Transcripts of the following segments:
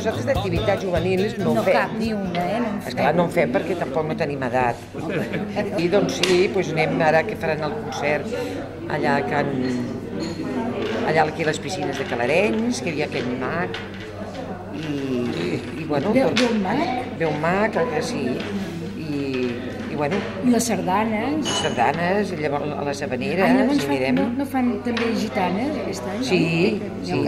nosaltres d'activitats juvenils no fem. No cap ni una, Esclar, no en fem perquè tampoc no tenim edat. I doncs sí, anem ara que faran el concert allà aquí a les piscines de Calarenys, que hi havia aquell mag. I bueno... Veu un mag? Veu un mag, que sí. I bueno... I les sardanes. Les sardanes, i llavors a les Havaneres, anirem. No fan també gitanes aquest any? Sí,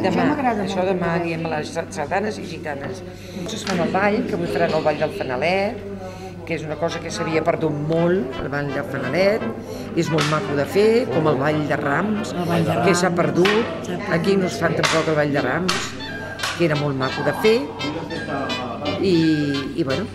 demà. Això demà anirem a les sardanes i gitanes. Es fan el ball, que avui faran el ball del Fanalet, que és una cosa que s'havia perdut molt, el ball del Fanalet. És molt maco de fer, com el ball de Rams, que s'ha perdut. Aquí no es fan tampoc el ball de Rams, que era molt maco de fer. I bueno...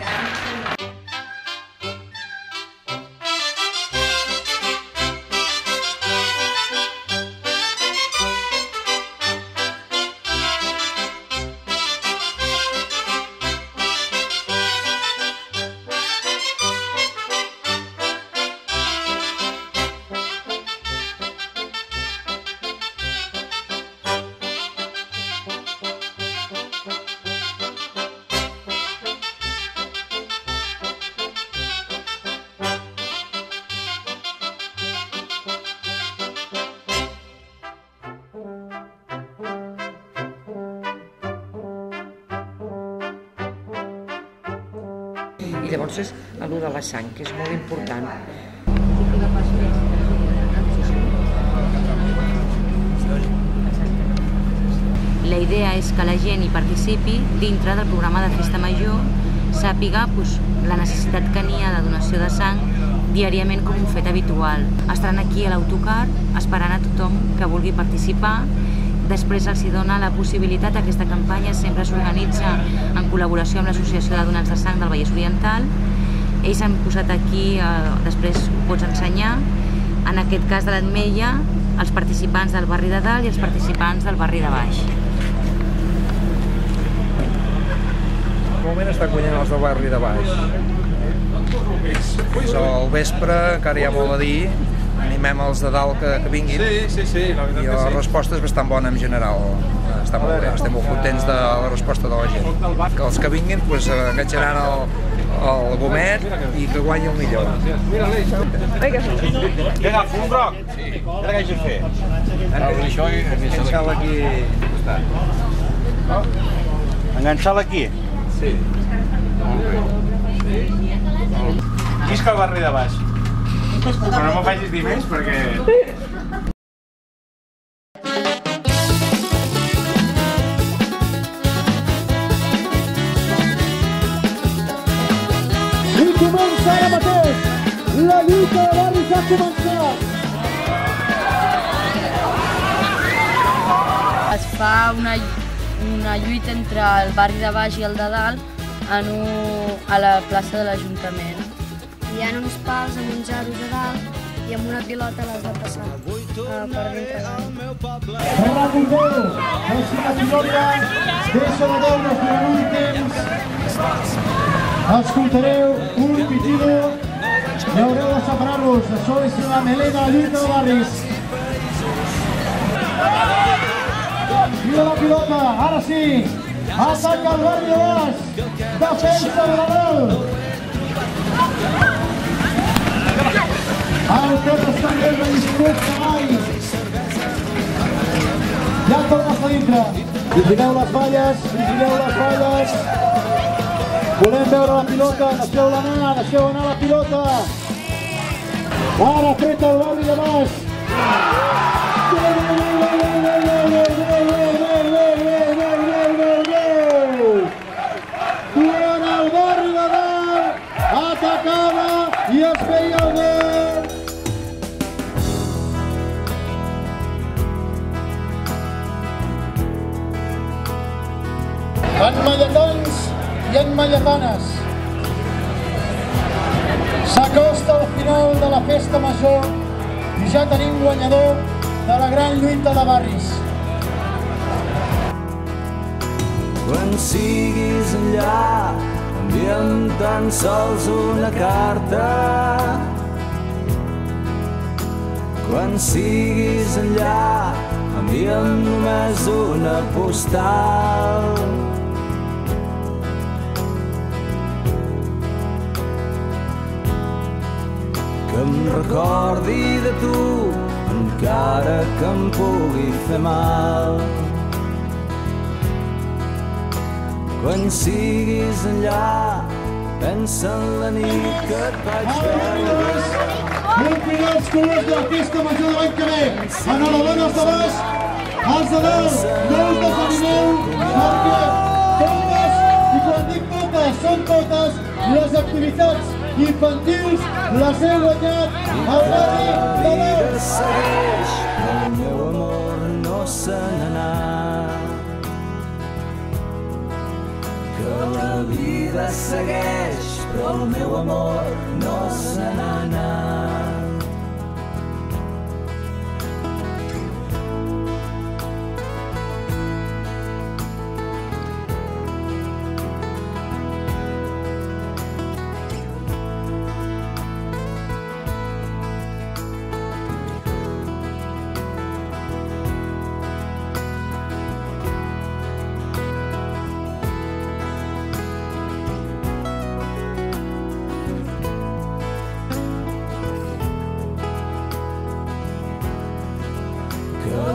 I llavors és allò de la sang, que és molt important. La idea és que la gent hi participi dintre del programa de Festa Major, sàpiga la necessitat que n'hi ha de donació de sang diàriament com un fet habitual. Estaran aquí a l'autocar esperant a tothom que vulgui participar. Després els dona la possibilitat, aquesta campanya sempre s'organitza en col·laboració amb l'Associació de Donants de Sang del Vallès Oriental. Ells han posat aquí, després ho pots ensenyar, en aquest cas de l'Ametlla, els participants del barri de dalt i els participants del barri de baix. De moment estan guanyant els del barri de baix. Fins al vespre encara hi ha molt a dir. Animem els de dalt que vinguin. I la resposta és bastant bona en general. Estem molt contents de la resposta de la gent. Que els que vinguin enganxaran el gomet i que guanyi el millor. Vinga, fum groc! Ara què hagi de fer? Enganxar-la aquí. Enganxar-la aquí? Sí. Visca el barri de baix. Però no m'ho facis dir més perquè... I comença ara mateix! La lluita de barris ha començat! Es fa una lluita entre el barri de baix i el de dalt a la plaça de l'Ajuntament. Hi ha uns pals amb uns aros a dalt i amb una pilota les de passar per dintre dalt. Recordeu que si la pilota deixa de veure's durant un temps, escoltareu un pitido i haureu de separar-los. Això és la melé de la lluita de barris. Mira la pilota, ara sí, ataca el barri de baix, defensa de la dalt. El Pep està més discret que mai. Ja torna a dintre. Vigileu les valles, vigileu les valles. Volem veure la pilota, deixeu anar la pilota. Ara tret el barri de baix. Quan el barri de dalt atacava i es feia el gol. Enmalletans i enmalletanes, s'acosta el final de la festa major i ja tenim guanyador de la gran lluita de barris. Quan siguis enllà, envia'm tan sols una carta. Quan siguis enllà, envia'm només una postal. que em recordi de tu, encara que em pugui fer mal. Quan siguis enllà, pensa en la nit que et vaig veure. Omplir els colors de la festa major de l'any que ve. Enhorabona als de baix, als de dalt, no us desanimeu, perquè totes, i quan dic totes, són totes, les activitats infantils les he guanyat al barri de dalt. Segueix, però el meu amor no se n'anà. Que la vida segueix, però el meu amor no se n'anà.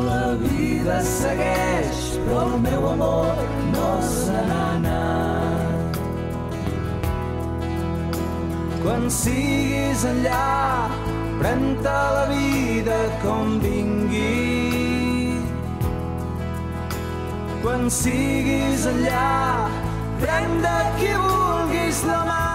La vida segueix, però el meu amor no se n'ha anat. Quan siguis enllà, pren-te la vida com vingui. Quan siguis enllà, pren de qui vulguis la mà.